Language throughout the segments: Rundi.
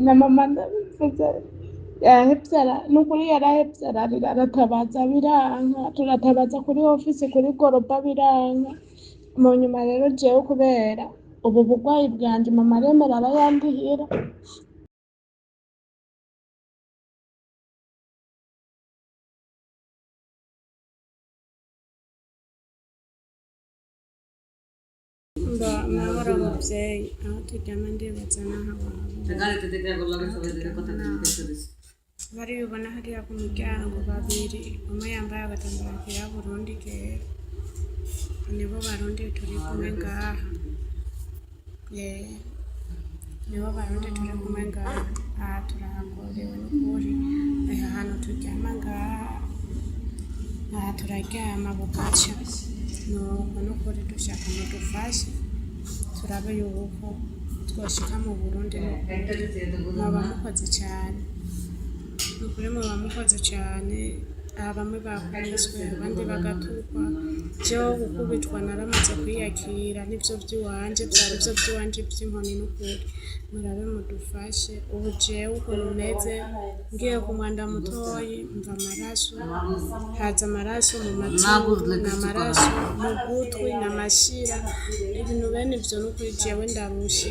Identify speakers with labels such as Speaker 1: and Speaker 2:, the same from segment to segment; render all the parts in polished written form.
Speaker 1: na mama ndabivuze yahevye nukuri yarahevye ararira aratabaza biranka, turatabaza kuri ofisi kuri goroba biranka. Mu nyuma rero jewe kubera ubu burwayi bwanje mama aremera arayandihira. Amahoro muvyeyi, aho turyama ndibaza n'aho bari ubona hariya ku muryango babiri, umwe yambaye agatambara kirabura uwundi kera, nibo barundi turi kumwe ngaha, nibo barundi turi kumwe ngaha. Aha turahagorewe n'ukuri, aha hantu turyama ngaha, aha turaryama bugaca, nuko n'ukuri dushaka mudufashe turabe yuko twoshika mu Burundi. Muba mukoze cane, nukuri muba mukoze cane. Bamwe bakubiswe abandi bagatukwa, jewe gukubitwa naramaze kwiyakira, nivyo vy'iwanje vyari vyo vy'iwanje vy'inkoni n'ukuri. Murabe mudufashe, ubu jewe ukuntu meze ngiye ku mwanda mutoyi mva amaraso, haza amaraso mu mazuru n'amaraso mu gutwi n'amashira, ibintu bene ivyo n'ukuri jewe ndarushe,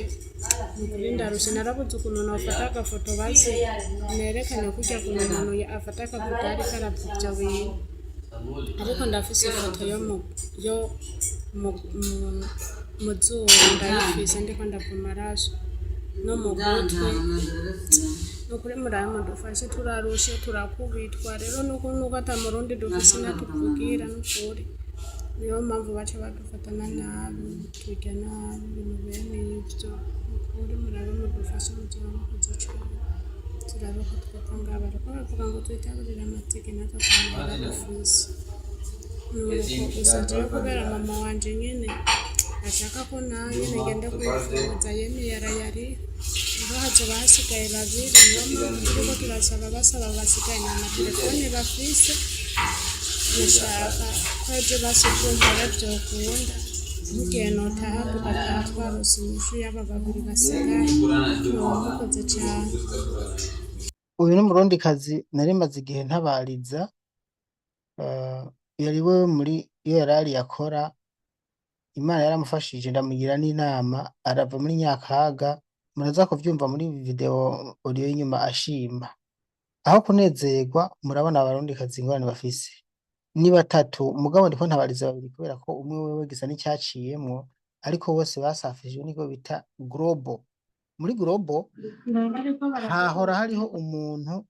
Speaker 1: nukuri ndarushe. Narabuze ukuntu nofata agafoto basi nerekane kurya kuntu umuntu afata akafoto ariko aravye ivyo bintu, ariko ndafise ifoto yo mu zuru ndayifise ndiko ndava amaraso no mu gutwi. Nukuri murabe mudufashe, turarushe turakubitwa rero, nuko ata murundi dufise natuvugira n'ukuri, niyo mpamvu baca badufatana nabi, turya nabi, ibintu bene ivyo. Nukuri murabe mudufashe, muzoba mukoze cane, turabe ko twopfa ngaha. Bariko bavuga ngo twitabirire amatike natwe akamara dufise, nuko gusa jewe kubera mama wanje nyene ashaka ko nanye ngende kwivuza, yemeye arayariha, ngo hazoba hasigaye babiri. Niyo mpamvu turiko turasaba basaba basigaye n'amatelefone bafise, nashaka ko ejo basi vyumpora vyokunda, n'igihe notaha tugataha twarose inyishu y'aba babiri basigaye. Muba mukoze cane.
Speaker 2: Uyu n'umurundikazi nari maze igihe ntabariza, yari we muri iyo yarari yakora, Imana yaramufashije ndamugira n'inama arava muri Nyakaga. Muraza kuvyumva muri video audio y'inyuma ashima. Aho kunezerwa murabona abarundikazi ingorane bafise ni batatu, mugabo ndiko ntabariza babiri kubera ko umwe wewe gisa n'icyaciyemwo, ariko bose basafishijwe niko bita global. Muri global hahora hariho umuntu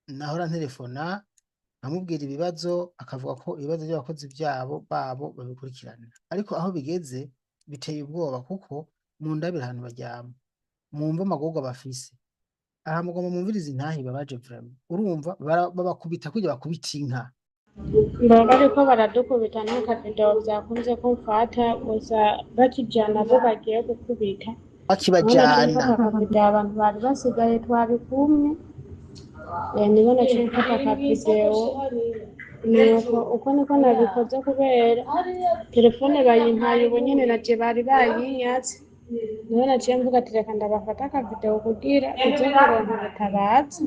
Speaker 2: nahora ntelefona amubwira ibibazo, akavuga ko ibibazo by'abakozi babo babikurikirana, ariko aho bigeze biteye ubwoba kuko mu ndabira ahantu baryama, mwumva amagorwa bafise. Aha mugomba mumviriza intahi babaje vraiment, urumva babakubita kugira bakubita inka.
Speaker 1: Mbona ariko baradukubita n'akavideo vyakunze kumfata gusa bakijana bo bagiye gukubita
Speaker 2: Bakibajana
Speaker 1: akavideo abantu bari basigaye twari kumwe, nibo naciye mfata akavideo, nuko uko niko nabikoze kubera telefone bayimpaye ubu nyene naje bari bayinyatse, niho naciye mvuga ati reka ndabafata akavideo kugira uze kuronka ubutabazi.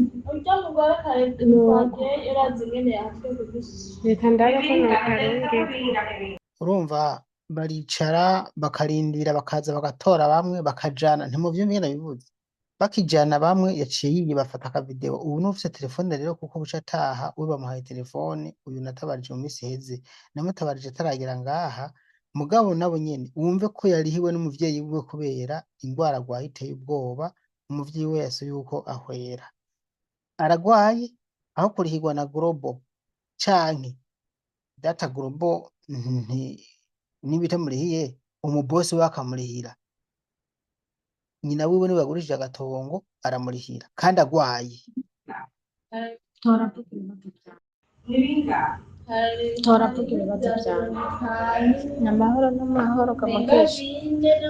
Speaker 1: Reka ndabe ko nokarungika.
Speaker 2: urumva baricara bakarindira, bakaza bagatora bamwe bakajana, ntimuvyumva ingene bivuze, bakijana bamwe yaciye yiye bafata akavideo. Ubu n'ufise telefone rero kuko buca ataha, we bamuhaye telefone. Uyu natabarije mu misi heze, namutabarije ataragera ngaha, mugabo nabo nyene wumve ko yarihiwe n'umuvyeyi wiwe kubera ingwara agwaye iteye ubwoba. Umuvyeyi we yase yuko ahwera, aragwaye, aho kurihirwa na global canke data global nibitamurihiye, umubosi we akamurihira, nyina wiwe niwe yagurishije agatongo aramurihira kandi agwaye.
Speaker 1: Toravuga ibibazo vyawe. Namahoro n'amahoro kamukesha.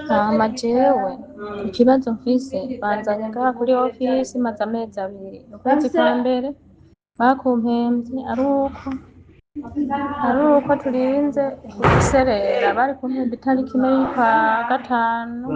Speaker 1: Hama jewe ikibazo mfise banzanye ngaha kuri ofisi maze amezi abiri, ukwezi kwa mbere bakumpemvye ari uko turinze guserera, bari kumpemba itariki imwe y'ukwa gatanu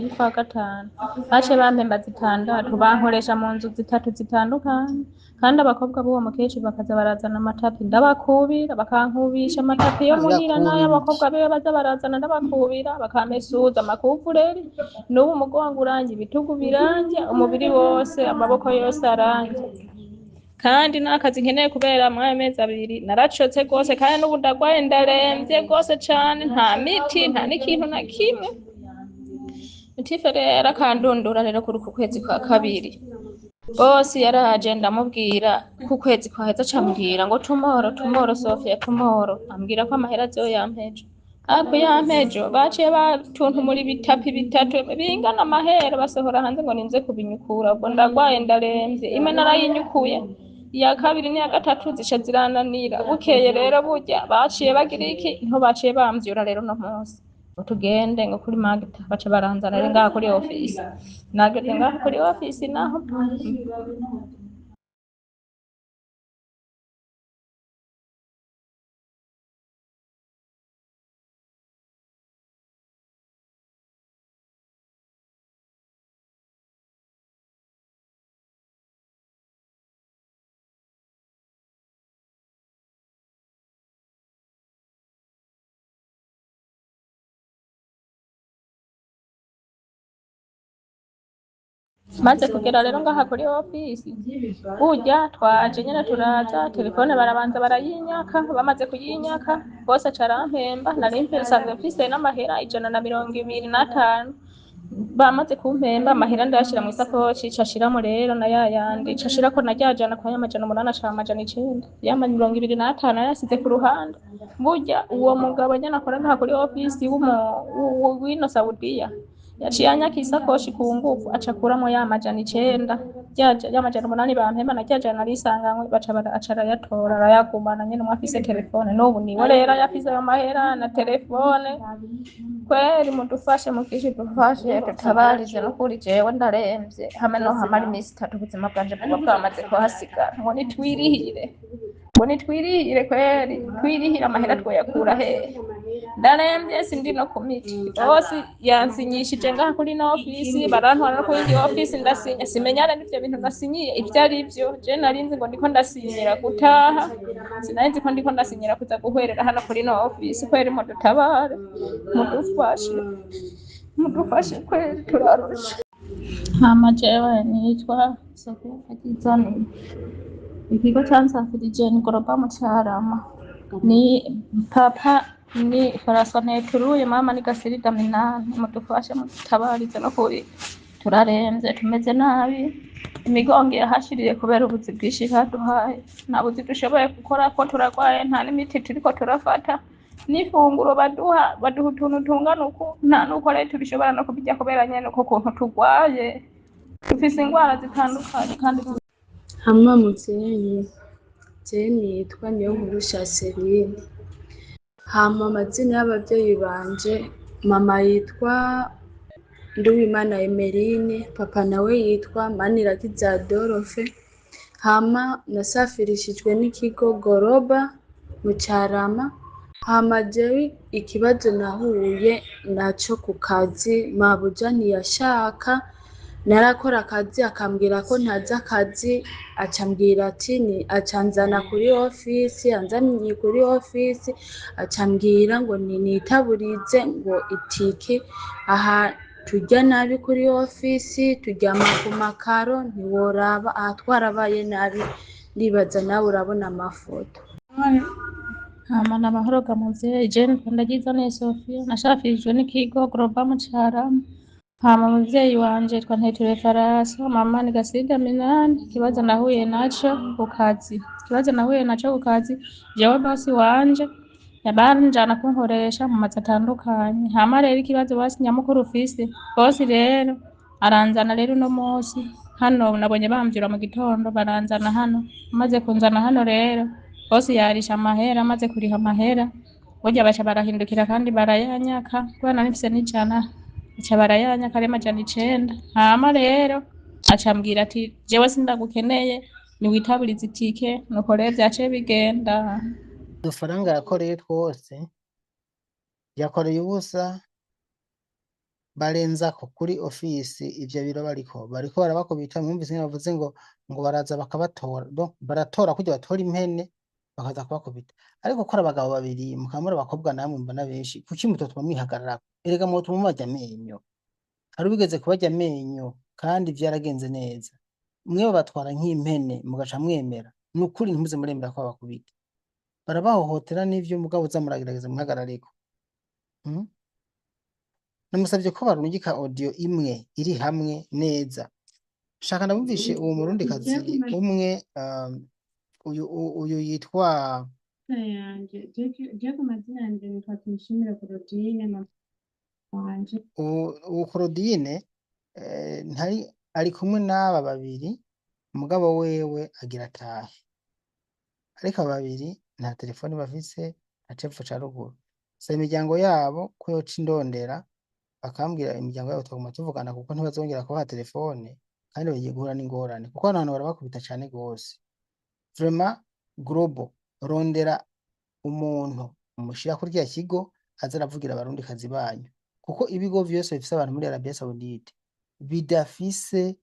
Speaker 3: y'ukwa gatanu baciye bampemba 6 bankoresha mu nzu 3 zitandukanye kandi abakobwa b'uwo mukecuru bakaza barazana amatapi ndabakubira bakankubisha amatapi yo muhira n'ay'abakobwa biwe baza barazana ndabakubira bakamesuza amakuvureri n'ubu umugongo uranje ibitugu biranje umubiri wose amaboko yose aranje kandi n'akazi nkeneye kubera mwayo mezi 2 naracotse rwose kandi n'ubu ndagwaye ndaremvye rwose cane nta miti nta n'ikintu na kimwe Mutife rero akandundura rero kuri uku kwezi kwa kabiri bosi yaraje ndamubwira ku kwezi kwaheza cambwira ngo tomorrow Sofia tomorrow ambwira ko amahera azoyampejo ako yampejo baciye batuntu muri bitapi bitatu bingana amahera basohora hanze ngo ninze kubinyukura ubwo ndagwaye ndaremvye imwe narayinyukuye iya kabiri n'iya gatatu zisha zirananira bukeye rero burya baciye bagira iki niho baciye bamvyura rero no munsi tugende ngo kuri magita baca baranzana rero ngaha kuri office nageze ngaha kuri office naho maze kugera rero ngaha kuri office burya twaje nyene turaza telefone barabanza barayinyaka bamaze kuyinyaka bose carampemba nari mpesanzwe mfise n'amahera 125 bamaze kumpemba amahera ndayashira mu isakoshi cashiramo rero na yayandi cashirako najyajana kwa y'amajana 8 ashaka amajana 9 yama 25 yasize ku ruhande burya uwo mugabo nyene akora ngaha kuri office w'ino Saudiya yaciye anyaka isakoshi ku ngufu acakuramo y'amajana 9 y'amajana 8 bampemba najyajana narisanganywe baca acara yatora arayagumana nyene mwafise telefone n'ubu niwe rero yafise ayo mahera na telefone kweri mudufashe mukishi dufashe tutabarize no kuri jewe ndaremvye hamwe no hamara imisi 3 ubuzima bwanje bwo bwamaze kuhasigara ngo nitwirihire kweri twirihira amahera twoyakura hehe ndaremvye sindi no kumiti bose yansinyishije ngaha kuri no office barantwara no kuri office ndasinya simenyane n'ivyo bintu nasinyiye ivyo ari byo je narinzi ngo ndiko ndasinyira gutaha sinarinzi ko ndiko ndasinyira kuza guhwerera hano kuri no office kweri mudutabare mudufashe kweri turarusha hama jewe nitwa Sofia Akizani ikigo cansafirije ni Global mu Carama ni papa ni farasone turuye mama ni Gasirida Minani mudufashe mutabarize no kuri turaremvye tumeze nabi imigongo yahashiriye kubera ubuzi bwishi baduhaye nta buzi dushoboye gukora ko turagwaye nta n'imiti turiko turafata n'ifunguro baduha utuntu tungana uku nta nuko rero tubishobora no kubijya kubera nyene ko kuntu tugwaye dufise ingwara zitandukanye kandi
Speaker 4: hama muvyeyi je nitwa Niyonkuru Shaserine hama amazina y'abavyeyi banje mama yitwa Nduwimana Emeline papa nawe yitwa Manirakiza Adolphe hama nasafirishijwe n'ikigo Global mu Carama hama jewe ikibazo nahuye naco ku kazi mabuja ntiyashaka narakora akazi akambwira ko ntaza akazi acambwira ati ni acanzana kuri office anzaniye kuri office acambwira ngo nitaburize ngo itike aha tujya nabi kuri office turyama ku makaro ntiworaba aha twarabaye nabi ndibaza nawe urabona amafoto
Speaker 3: hama n'amahoro ga muvyeyi je ndagiza ne Sofia nashafirijwe n'ikigo Global mu Carama hama muvyeyi wanje twanteture farasa mama ni Gasirida Minani kibazo nahuye naco ku kazi jewe bosi wanje yabanjana kunkoresha mu mazi atandukanye hama rero ikibazo basi nyamukuru ufise bosi rero aranzana rero no munsi hano nabonye bamvyura mu gitondo baranzana hano maze kunzana hano rero bosi yarisha amahera maze kuriha amahera burya baca barahindukira kandi barayanyaka kubera nifise n'ijana baca barayanyaka ari amajana 9 hama rero acambwira ati jewe sindagukeneye niwitaburize itike nuko rero vyaciye bigenda
Speaker 2: udufaranga yakoreye twose yakoreye ubusa barenzako kuri ofisi ivyo biro bariko barabakubita mwumvise nyene bavuze ngo baraza bakabatora donc baratora kurya batora impene bakaza kubakubita ariko ko ari abagabo babiri mukaba muri abakobwa namwe mbona benshi kuki mutotuma mwihagararako erega mwotuma mubarya amenyo hari ubigeze kubarya amenyo kandi vyaragenze neza mwe babatwara nk'impene mugaca mwemera nukuri ntimuze muremera ko babakubita barabahohotera n'ivyo mugabo uza muragerageza mwihagarareko namusavye ko barungika audio imwe iri hamwe neza shaka ndabumvishe uwo murundikazi umwe uyu yitwa
Speaker 1: yanje je ku mazina yanje nitwa Tuyishimire Claudine mama wanje
Speaker 2: uwo Claudine ntari ari kumwe n'aba babiri umugabo wewe agira atahe ariko aba babiri nta telefoni bafise nta cepfo ca ruguru saba imiryango yabo ko yoca indondera bakambwira imiryango yabo twaguma tuvugana kuko ntibazongera kubaha telefone kandi bagiye guhura n'ingorane kuko hano hantu barabakubita cane gose vraiment global rondera umuntu umushira kuri kiriya kigo aza aravugira abarundikazi banyu kuko ibigo vyose bifise abantu muri Arabia Saudite bidafise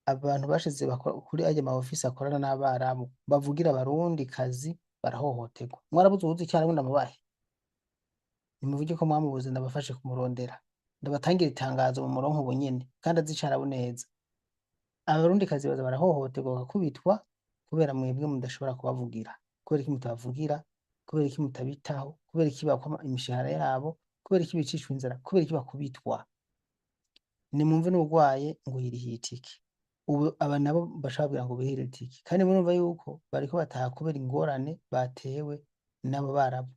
Speaker 2: abantu bashize kuri aje ma office akorana n'abarabu bavugira abarundikazi barahohoterwa mwarabuze ubuzi cyane ndamubahe nimuvuge ko mwamubuze ndabafashe kumurondera ndabatangira itangazo mu murongo bunyene kandi azicara neza abarundikazi baza barahohoterwa bakubitwa kubera mwebwe mudashobora kubavugira kubera iki mutabavugira kubera iki mutabitaho kubera iki bakwa imishahara yabo kubera iki bicishwa inzara kubera iki bakubitwa nimumve n'urwaye ngo yirihiye itiki ubu aba nabo bashabwira ngo bihire itiki kandi murumva yuko bariko bataha kubera ingorane batewe nabo barabu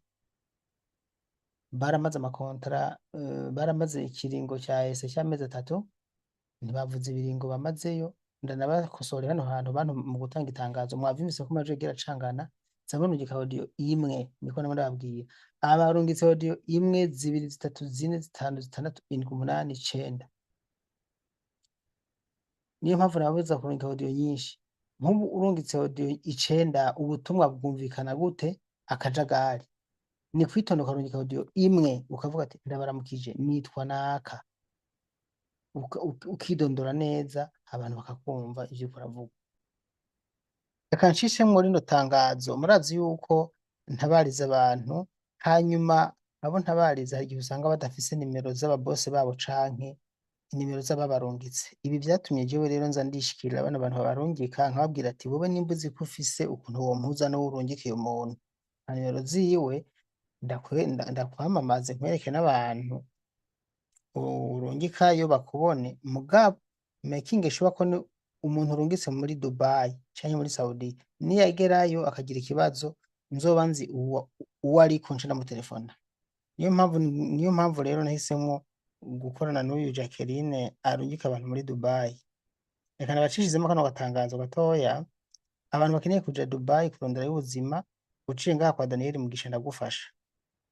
Speaker 2: baramaze amakontara baramaze ikiringo cya ese cy'amezi 3 ntibavuze ibiringo bamazeyo ndanabakosore hano hantu bantu mu gutanga itangazo mwavyumvise ko maje gira cangana zabona ugika audio imwe niko namwe ndababwiye abarungitse audio imwe 2 3 4 5 6 7 8 9 niyo mpamvu nabuza kurungika audio nyinshi nk'ubu urungitse audio 9 ubutumwa bwumvikana gute akajagari ni kwitonda urungika audio imwe ukavuga ati ndabaramukije nitwa naka ukidondora neza abantu bakakumva ivyo uravuga reka ncishe muri rino tangazo murazi yuko ntabariza abantu hanyuma abo ntabariza hari igihe usanga badafise nimero z'ababose babo canke inimero z'ababarungitse ibi vyatumye jewe rero nza ndishikirira abana abantu babarungika nkababwira ati wowe nimba uzi ko ufise ukuntu wo mpuza no urungikiye umuntu nimero ziwe ndakwamamaze nkwereke n'abantu urungika iyo bakubone mugabo making sure ko umuntu urungitse muri Dubai canke muri Saudi niyagerayo akagira ikibazo nzoba nzi uwo ariko nshira mu telefone niyo mpamvu rero nahisemo gukorana n'uyu Jacqueline arungika abantu muri Dubai reka nabacishizemo kano gatangazo gatoya abantu bakeneye kuja Dubai kurondera y'ubuzima uciye ngaha kwa Daniel Mugisha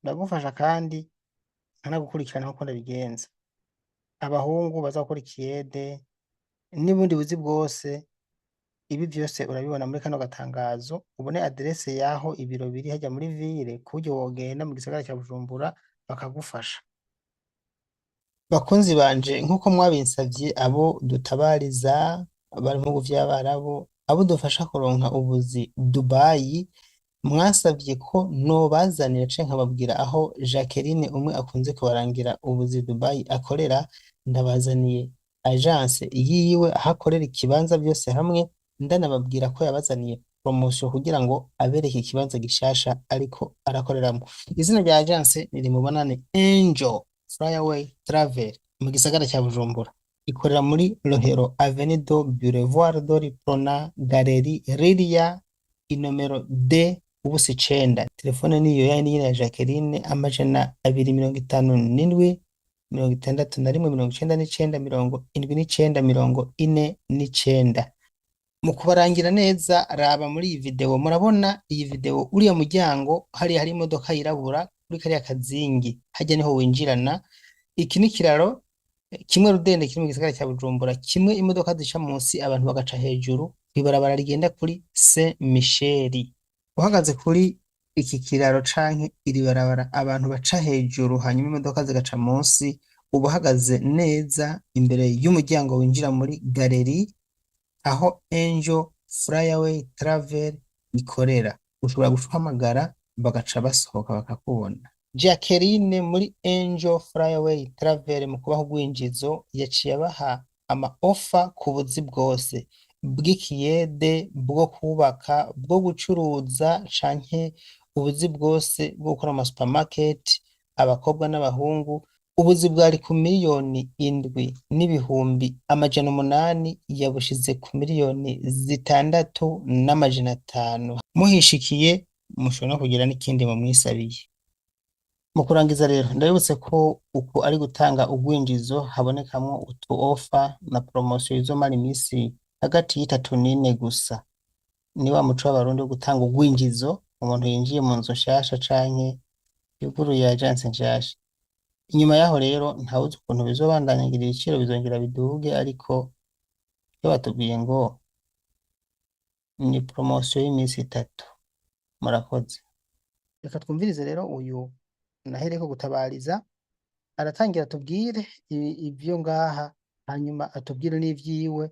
Speaker 2: ndagufasha kandi nkanagukurikirana nkuko ndabigenza abahungu bazakora ikiyede n'ubundi buzi bwose ibi byose urabibona muri kano gatangazo ubone adresse yaho ibiro biri hajya muri ville kujye wogenda mu gisagara cya Bujumbura bakagufasha bakunzi banje nkuko mwabinsavye abo dutabariza bari mu vy'abarabo abo dufasha kuronka ubuzi Dubai mwasavye ko no bazanira canke nkababwira aho Jacqueline umwe akunze kubarangira ubuzi Dubai akorera ndabazaniye agence yiwe ahakorera ikibanza byose hamwe ndanababwira ko yabazaniye promotion kugira ngo abereke ikibanza gishasha ariko arakoreramo izina rya agence niri mubonane Angel Flyaway Travel mu gisagara cya Bujumbura ikorera muri Rohero Avenue do Boulevard do Riprona Galerie Riria inomero D ubusi 9 telefone niyo yani ya Jacqueline amajana 257 61 mu kubarangira neza raba muri iyi video murabona iyi video uriya muryango hari imodoka yirabura kuri kariya kazingi hajya niho winjirana iki ni kiraro kimwe rudende kiri mu gisagara cya Bujumbura kimwe imodoka zica munsi abantu bagaca hejuru kwibarabara rigenda kuri Saint Michel uhagaze kuri iki kiraro canke iri barabara abantu baca hejuru hanyuma imodoka zigaca munsi uba uhagaze neza imbere y'umuryango winjira muri galeri aho Angel Flyaway Travel ikorera. Ushobora guhamagara bagaca basohoka bakakubona. Jacqueline muri Angel Flyaway Travel mu kubaha urwinjizo yaciye abaha ama offer ku buzi bwose bw'ikiyede, bwo kubaka, bwo gucuruza canke ubuzi bwose bwo gukora ama supermarket, abakobwa n'abahungu. Ubuzi bwari ku miliyoni 7,800,000 yabushize ku miliyoni 6,500,000. Muhishikiye mushobora no kugira n'ikindi mu mwisabiye. Mu kurangiza rero ndabibutse ko uko ari gutanga urwinjizo habonekamwo utu offer na promotion izomara imisi hagati y'itatu n'ine gusa. Ni wa muco w'abarundi wo gutanga urwinjizo umuntu yinjiye mu nzu nshasha canke yuguruye agence nshasha. Inyuma yaho rero ntawuzi ukuntu bizobandanyira ibiciro bizongera biduge, ariko iyo batubwiye ngo ni promotion y'imisi 3. Murakoze. Reka twumvirize rero uyu nahereko gutabariza aratangira atubwire ivyo ngaha, hanyuma atubwire n'ivyiwe.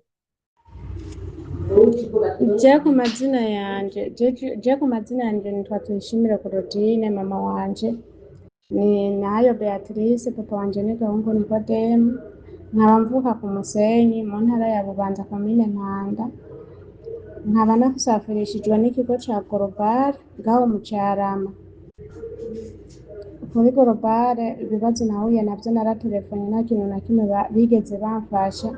Speaker 3: Je ku mazina yanje nitwa Tuyishimire Claudine, mama wanje ni Nayo Beatrice, papa wanje ni Gahungu Nikodemu, nkaba mvuka ku Musenyi mu ntara ya Bubanza komine Mpanda, nkaba nasafirishijwe n'ikigo ca Global ngaho mu Carama. Kuri Global ibibazo nahuye navyo naratelefone nta kintu na kimwe bigeze bamfasha.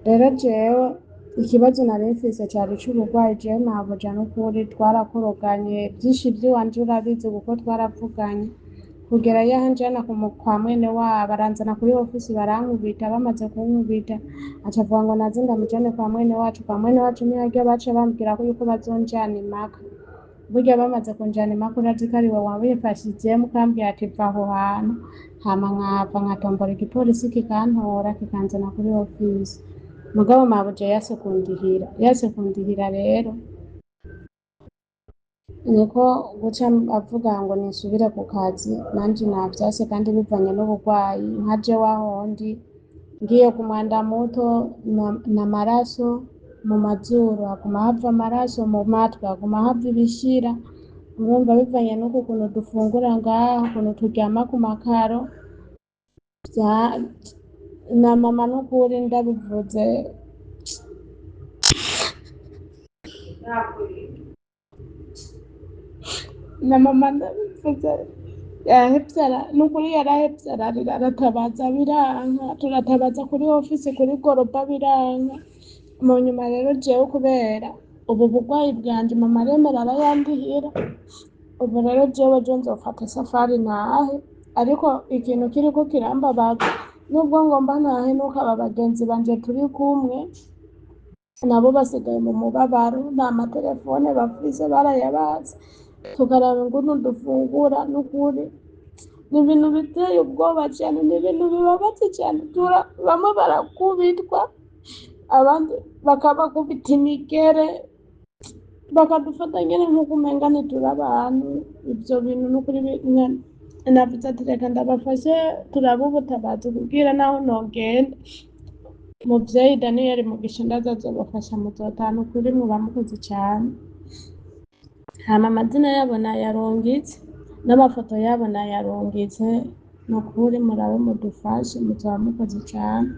Speaker 3: Rero jewe ikibazo nari mfise cari c'uburwayi, jewe nabuja n'ukuri twarakoroganye vyinshi vy'iwanje urabizi kuko twaravuganye kugera yaho anjana kwa mwene wabo, aranzana kuri ofisi barankubita, bamaze kunkubita aca avuga ngo naze ndamujane kwa mwene wacu. Kwa mwene wacu niho harya baca bambwira ko yuko bazonjana impaka. Burya bamaze kunjana impaka urazi ko ariwe wabimfashijemwo, ukambwira ati va aho hantu, hama nkava nkatombora igipolisi kikantora kikanzana kuri ofisi. Mugabo mabuja yase kundihira rero niko guca avuga ngo nisubire ku kazi, nanje navyase kandi bivanye n'uburwayi nkaje wahondi ngiye ku mwanda muto n'amaraso mu mazuru, haguma hava amaraso mu matwi, haguma hava ibishira. Urumva bivanye n'uko ukuntu dufungura ngaho, ukuntu turyama ku makaro na mama n'ukuri ndabivuze na mama ndabivuze n'ukuri yarahevye ararira aratabaza biranka, turatabaza kuri ofisi kuri Global biranka. Mu nyuma rero jewe kubera ubu burwayi bwanje mama aremera arayandihira, ubu rero jewe jo nzofata safari nahe, ariko ikintu kiriko kirambabaza nubwo ngomba ntahe nuko aba bagenzi banje turi kumwe nabo basigaye mu mubabaro, nta matelefone bafise barayabaze, tukaraba ingunu dufungura. N'ukuri ni ibintu biteye ubwoba cane, ni ibintu bibabaje cane. Bamwe barakubitwa, abandi bakabakubita imigere, bakadufata nyene nk'uko umenga ntituri abantu. Ivyo bintu n'ukuri navuze ati reka ndabafashe turabe ubutabazi kugira naho nogenda muvyeyi Daniel Mugisha ndaza azobafasha muzotahana. Ukuri muba mukoze cane. Hama amazina yabo nayarungitse n'amafoto yabo nayarungitse, nukuri murabe mudufashe muzoba mukoze cane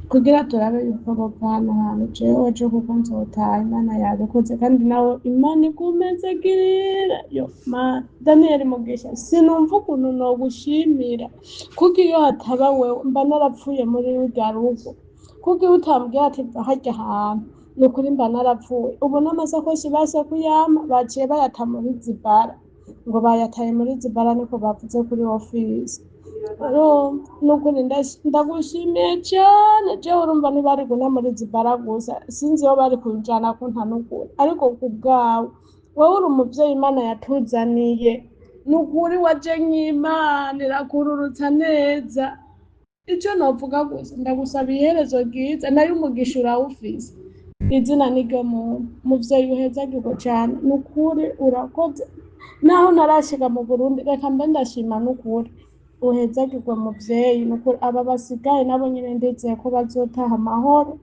Speaker 3: kugira turabe yuko bova hano hantu. Jewe jo kuko nzotaha Imana yabikoze kandi nawe Imana ikumezagirira. Yo Mana Daniel Mugisha, sinumva ukuntu nogushimira kuko iyo hataba wewe mba narapfuye muri rurya rugo, kuko iyo utambwiye ati va harya hantu nukuri mba narapfuye. Ubu n'amasakoshi base kuyama baciye bayata muri Zibara, ngo bayataye muri Zibara niko bavuze kuri ofisi. Nukuri ndagushimiye cane. Jewe urumva ntibari guna muri Zibara gusa, sinzi iyo bari kunjana ko nta nukuri, ariko ku bwawe wewe uri umuvyeyi Imana yatuzaniye, nukuri waje nk'Imana irakururutsa neza. Ico novuga gusa ndagusaba iherezo ryiza, nayo umugisha urawufise. Izina niryo muntu, muvyeyi uhezagirwe cane, nukuri urakoze. Naho ntarashika mu Burundi reka mbe ndashima nukuri
Speaker 1: uhezagirwe muvyeyi, nukuri aba basigaye nabo nyene ndizeye ko bazotaha amahoro,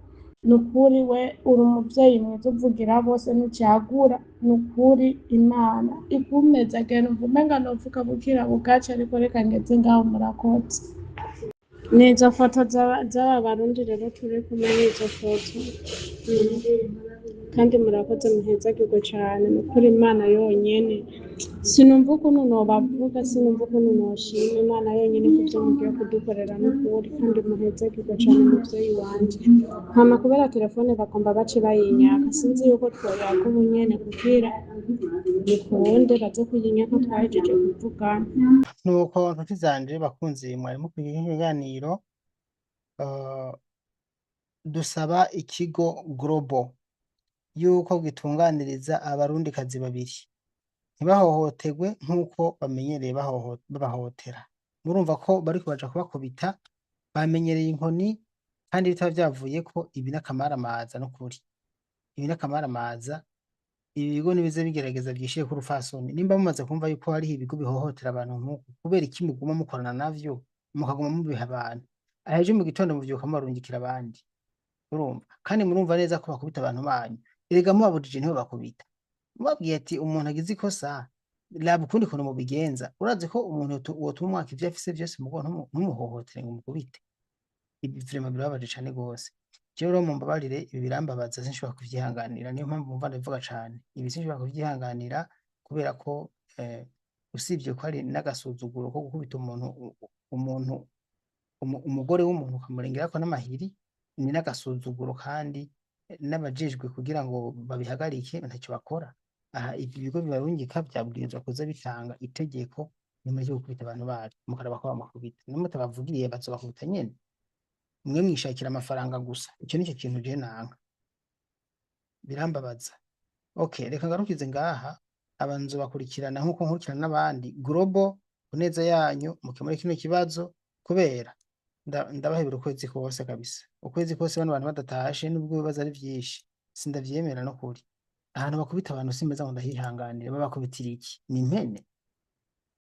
Speaker 1: nukuri we uri umuvyeyi mwiza uvugira bose ntucagura, nukuri Imana ikumezagire, numva umenga novuga bukira bugaca, ariko reka ngeze ngaho murakoze. Nizo foto z'aba barundi rero turi kumwe n'izo foto. Kandi murakoze muhezagirwe cane, nukuri Imana yonyene sinumva ukuntu nobavuga, sinumva ukuntu noshima Imana yonyene kuvyo mugiye kudukorera, nukuri kandi muhezagirwe cane muvyeyi wanje. Hama kubera telefone bagomba bace bayinyaka, sinzi yuko twoyaga ubu nyene kugira bikunde baze kuyinyaka twahejeje kuvugana.
Speaker 2: nuko nshuti zanje bakunzi mwari mukwiye ikiganiro dusaba ikigo Global yuko gitunganiriza abarundikazi babiri ntibahohoterwe nk'uko bamenyereye babahohotera. Murumva ko bariko baja kubakubita, bamenyereye inkoni kandi bitaba vyavuyeko ibi n'akamaramaza n'ukuri. Ibi n'akamaramaza, ibi bigo nibize bigerageza vyishire ku rufasoni. Nimba mumaze kumva yuko hariho ibigo bihohotera abantu nk'uku, kubera iki muguma mukorana navyo mukaguma mubiha abantu? Aheje mu gitondo muvyuka mubarungikira abandi. Urumva? Kandi murumva neza ko bakubita abantu banyu. Erega mubabujije ntibo bakubita. Mubabwiye ati umuntu agize ikosa raba ukundi kuntu mubigenza. Urazi ko umuntu wotuma umwaka ivyo afise vyose mugo ntumuhohotere ngo mukubite. Ibi vraiment birababaje cane gose. Jewe rero mumbabarire, ibi birambabaza sinshobora kuvyihanganira, niyo mpamvu mumva ndabivuga cane. Ibi sinshobora kuvyihanganira kubera ko usibye ko ari n'agasuzuguro ko gukubita umugore w'umuntu ukamurengerako n'amahiri, ni n'agasuzuguro kandi n'abajejwe kugira ngo babihagarike ntacyo bakora. Aha ibi bigo bibarungika vyabwirizwa kuza bitanga itegeko nyuma yo gukubita abantu bacu, mukaraba ko bamakubita. Nimutabavugiye bazobakubita nyene. Mwe mwishakira amafaranga gusa. Ico nico kintu je nanka. Birambabaza. Okay, reka ngarukize ngaha, abanzu bakurikirana nkuko nkurikirana n'abandi. Global kuneza yanyu mukemure kino kibazo kubera ndabahebera ukwezi kose kabisa. Ukwezi kose bano bantu badatashe nubwo ibibazo ari vyinshi, sindavyemera no kuri. Ahantu bakubita abantu simeza ngo ndahihanganire, babakubitira iki? Ni impene?